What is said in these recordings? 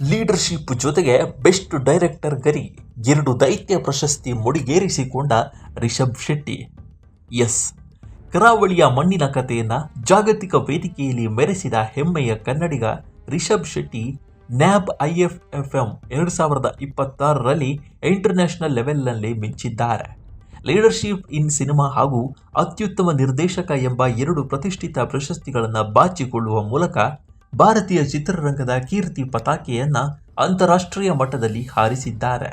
Leadership ಜೊತೆಗೆ best director ಗರಿ 2 ದೈತ್ಯ ಪ್ರಶಸ್ತಿ ಮುಡಿಗೇರಿಸಿಕೊಂಡ ರಿಷಬ್ ಶೆಟ್ಟಿ. ಎಸ್, ಕರಾವಳಿಯ ಮಣ್ಣಿನ ಕಥೆಯನ್ನ ಜಾಗತಿಕ ವೇದಿಕೆಯಲ್ಲಿ ಮೆರೆಸಿದ ಹೆಮ್ಮೆಯ ಕನ್ನಡಿಗ ರಿಷಬ್ ಶೆಟ್ಟಿ ನ್ಯಾಬ್ IFFM 2026ರಲ್ಲಿ ಇಂಟರ್ನ್ಯಾಷನಲ್ ಲೆವೆಲ್ನಲ್ಲಿ ಮಿಂಚಿದ್ದಾರೆ. ಲೀಡರ್ಶಿಪ್ ಇನ್ ಸಿನಿಮಾ ಹಾಗೂ ಅತ್ಯುತ್ತಮ ನಿರ್ದೇಶಕ ಎಂಬ 2 ಪ್ರತಿಷ್ಠಿತ ಪ್ರಶಸ್ತಿಗಳನ್ನು ಬಾಚಿಕೊಳ್ಳುವ ಮೂಲಕ ಭಾರತೀಯ ಚಿತ್ರರಂಗದ ಕೀರ್ತಿ ಪತಾಕೆಯನ್ನ ಅಂತಾರಾಷ್ಟ್ರೀಯ ಮಟ್ಟದಲ್ಲಿ ಹಾರಿಸಿದ್ದಾರೆ.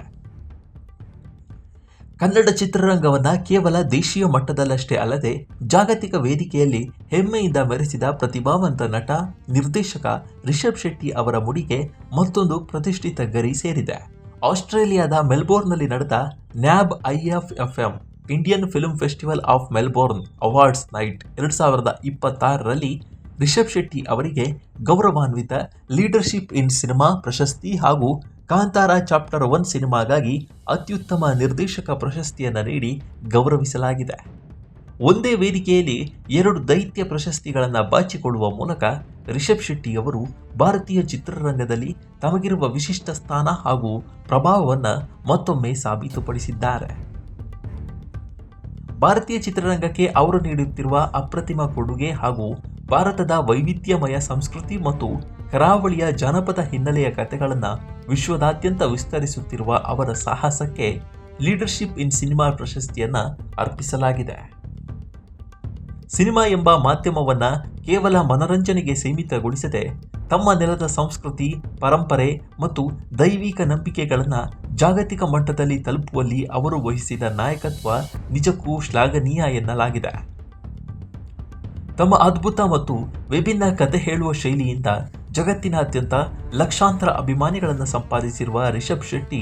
ಕನ್ನಡ ಚಿತ್ರರಂಗವನ್ನ ಕೇವಲ ದೇಶೀಯ ಮಟ್ಟದಲ್ಲಷ್ಟೇ ಅಲ್ಲದೆ ಜಾಗತಿಕ ವೇದಿಕೆಯಲ್ಲಿ ಹೆಮ್ಮೆಯಿಂದ ಮೆರೆಸಿದ ಪ್ರತಿಭಾವಂತ ನಟ, ನಿರ್ದೇಶಕ ರಿಷಬ್ ಶೆಟ್ಟಿ ಅವರ ಮುಡಿಗೆ ಮತ್ತೊಂದು ಪ್ರತಿಷ್ಠಿತ ಗರಿ ಸೇರಿದೆ. ಆಸ್ಟ್ರೇಲಿಯಾದ ಮೆಲ್ಬೋರ್ನ್ನಲ್ಲಿ ನಡೆದ ನ್ಯಾಬ್ IFFM Indian film festival of Melbourne awards night 2026ರಲ್ಲಿ ರಿಷಬ್ ಶೆಟ್ಟಿ ಅವರಿಗೆ ಗೌರವಾನ್ವಿತ ಲೀಡರ್ಶಿಪ್ ಇನ್ ಸಿನಿಮಾ ಪ್ರಶಸ್ತಿ ಹಾಗೂ ಕಾಂತಾರ ಚಾಪ್ಟರ್ 1 ಸಿನಿಮಾಗಾಗಿ ಅತ್ಯುತ್ತಮ ನಿರ್ದೇಶಕ ಪ್ರಶಸ್ತಿಯನ್ನು ನೀಡಿ ಗೌರವಿಸಲಾಗಿದೆ. ಒಂದೇ ವೇದಿಕೆಯಲ್ಲಿ 2 ದೈತ್ಯ ಪ್ರಶಸ್ತಿಗಳನ್ನು ಬಾಚಿಕೊಳ್ಳುವ ಮೂಲಕ ರಿಷಬ್ ಶೆಟ್ಟಿ ಅವರು ಭಾರತೀಯ ಚಿತ್ರರಂಗದಲ್ಲಿ ತಮಗಿರುವ ವಿಶಿಷ್ಟ ಸ್ಥಾನ ಹಾಗೂ ಪ್ರಭಾವವನ್ನು ಮತ್ತೊಮ್ಮೆ ಸಾಬೀತುಪಡಿಸಿದ್ದಾರೆ. ಭಾರತೀಯ ಚಿತ್ರರಂಗಕ್ಕೆ ಅವರು ನೀಡುತ್ತಿರುವ ಅಪ್ರತಿಮ ಕೊಡುಗೆ ಹಾಗೂ ಭಾರತದ ವೈವಿಧ್ಯಮಯ ಸಂಸ್ಕೃತಿ ಮತ್ತು ಕರಾವಳಿಯ ಜಾನಪದ ಹಿನ್ನೆಲೆಯ ಕಥೆಗಳನ್ನು ವಿಶ್ವದಾದ್ಯಂತ ವಿಸ್ತರಿಸುತ್ತಿರುವ ಅವರ ಸಾಹಸಕ್ಕೆ ಲೀಡರ್ಶಿಪ್ ಇನ್ ಸಿನಿಮಾ ಪ್ರಶಸ್ತಿಯನ್ನು ಅರ್ಪಿಸಲಾಗಿದೆ. ಸಿನಿಮಾ ಎಂಬ ಮಾಧ್ಯಮವನ್ನು ಕೇವಲ ಮನರಂಜನೆಗೆ ಸೀಮಿತಗೊಳಿಸದೆ ತಮ್ಮ ನೆಲದ ಸಂಸ್ಕೃತಿ, ಪರಂಪರೆ ಮತ್ತು ದೈವಿಕ ನಂಬಿಕೆಗಳನ್ನು ಜಾಗತಿಕ ಮಟ್ಟದಲ್ಲಿ ತಲುಪುವಲ್ಲಿ ಅವರು ವಹಿಸಿದ ನಾಯಕತ್ವ ನಿಜಕ್ಕೂ ಶ್ಲಾಘನೀಯ ಎನ್ನಲಾಗಿದೆ. ತಮ್ಮ ಅದ್ಭುತ ಮತ್ತು ವಿಭಿನ್ನ ಕಥೆ ಹೇಳುವ ಶೈಲಿಯಿಂದ ಜಗತ್ತಿನಾದ್ಯಂತ ಲಕ್ಷಾಂತರ ಅಭಿಮಾನಿಗಳನ್ನು ಸಂಪಾದಿಸಿರುವ ರಿಷಬ್ ಶೆಟ್ಟಿ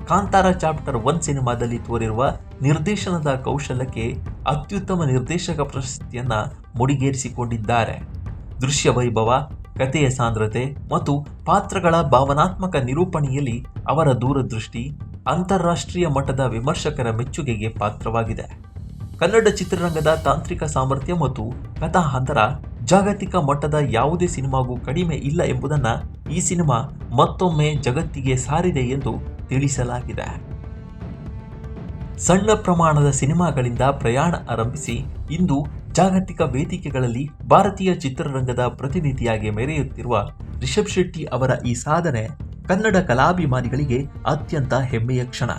ಕಾಂತಾರ ಚಾಪ್ಟರ್ 1 ಸಿನಿಮಾದಲ್ಲಿ ತೋರಿರುವ ನಿರ್ದೇಶನದ ಕೌಶಲ್ಯಕ್ಕೆ ಅತ್ಯುತ್ತಮ ನಿರ್ದೇಶಕ ಪ್ರಶಸ್ತಿಯನ್ನು ಮುಡಿಗೇರಿಸಿಕೊಂಡಿದ್ದಾರೆ. ದೃಶ್ಯ ವೈಭವ, ಕಥೆಯ ಸಾಂದ್ರತೆ ಮತ್ತು ಪಾತ್ರಗಳ ಭಾವನಾತ್ಮಕ ನಿರೂಪಣೆಯಲ್ಲಿ ಅವರ ದೂರದೃಷ್ಟಿ ಅಂತಾರಾಷ್ಟ್ರೀಯ ಮಟ್ಟದ ವಿಮರ್ಶಕರ ಮೆಚ್ಚುಗೆಗೆ ಪಾತ್ರವಾಗಿದೆ. ಕನ್ನಡ ಚಿತ್ರರಂಗದ ತಾಂತ್ರಿಕ ಸಾಮರ್ಥ್ಯ ಮತ್ತು ಕಥಾ ಹಂದರ ಜಾಗತಿಕ ಮಟ್ಟದ ಯಾವುದೇ ಸಿನಿಮಾಗೂ ಕಡಿಮೆ ಇಲ್ಲ ಎಂಬುದನ್ನು ಈ ಸಿನಿಮಾ ಮತ್ತೊಮ್ಮೆ ಜಗತ್ತಿಗೆ ಸಾರಿದೆ ಎಂದು ತಿಳಿಸಲಾಗಿದೆ. ಸಣ್ಣ ಪ್ರಮಾಣದ ಸಿನಿಮಾಗಳಿಂದ ಪ್ರಯಾಣ ಆರಂಭಿಸಿ ಇಂದು ಜಾಗತಿಕ ವೇದಿಕೆಗಳಲ್ಲಿ ಭಾರತೀಯ ಚಿತ್ರರಂಗದ ಪ್ರತಿನಿಧಿಯಾಗಿ ಮೆರೆಯುತ್ತಿರುವ ರಿಷಬ್ ಶೆಟ್ಟಿ ಅವರ ಈ ಸಾಧನೆ ಕನ್ನಡ ಕಲಾಭಿಮಾನಿಗಳಿಗೆ ಅತ್ಯಂತ ಹೆಮ್ಮೆಯ ಕ್ಷಣ.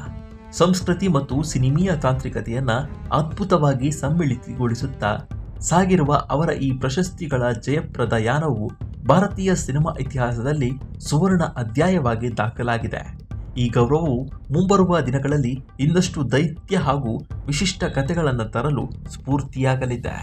ಸಂಸ್ಕೃತಿ ಮತ್ತು ಸಿನಿಮೀಯ ತಾಂತ್ರಿಕತೆಯನ್ನು ಅದ್ಭುತವಾಗಿ ಸಮ್ಮಿಳಿತಗೊಳಿಸುತ್ತಾ ಸಾಗಿರುವ ಅವರ ಈ ಪ್ರಶಸ್ತಿಗಳ ಜಯಪ್ರದ ಯಾನವು ಭಾರತೀಯ ಸಿನಿಮಾ ಇತಿಹಾಸದಲ್ಲಿ ಸುವರ್ಣ ಅಧ್ಯಾಯವಾಗಿ ದಾಖಲಾಗಿದೆ. ಈ ಗೌರವವು ಮುಂಬರುವ ದಿನಗಳಲ್ಲಿ ಇನ್ನಷ್ಟು ದೈತ್ಯ ಹಾಗೂ ವಿಶಿಷ್ಟ ಕಥೆಗಳನ್ನು ತರಲು ಸ್ಫೂರ್ತಿಯಾಗಲಿದೆ.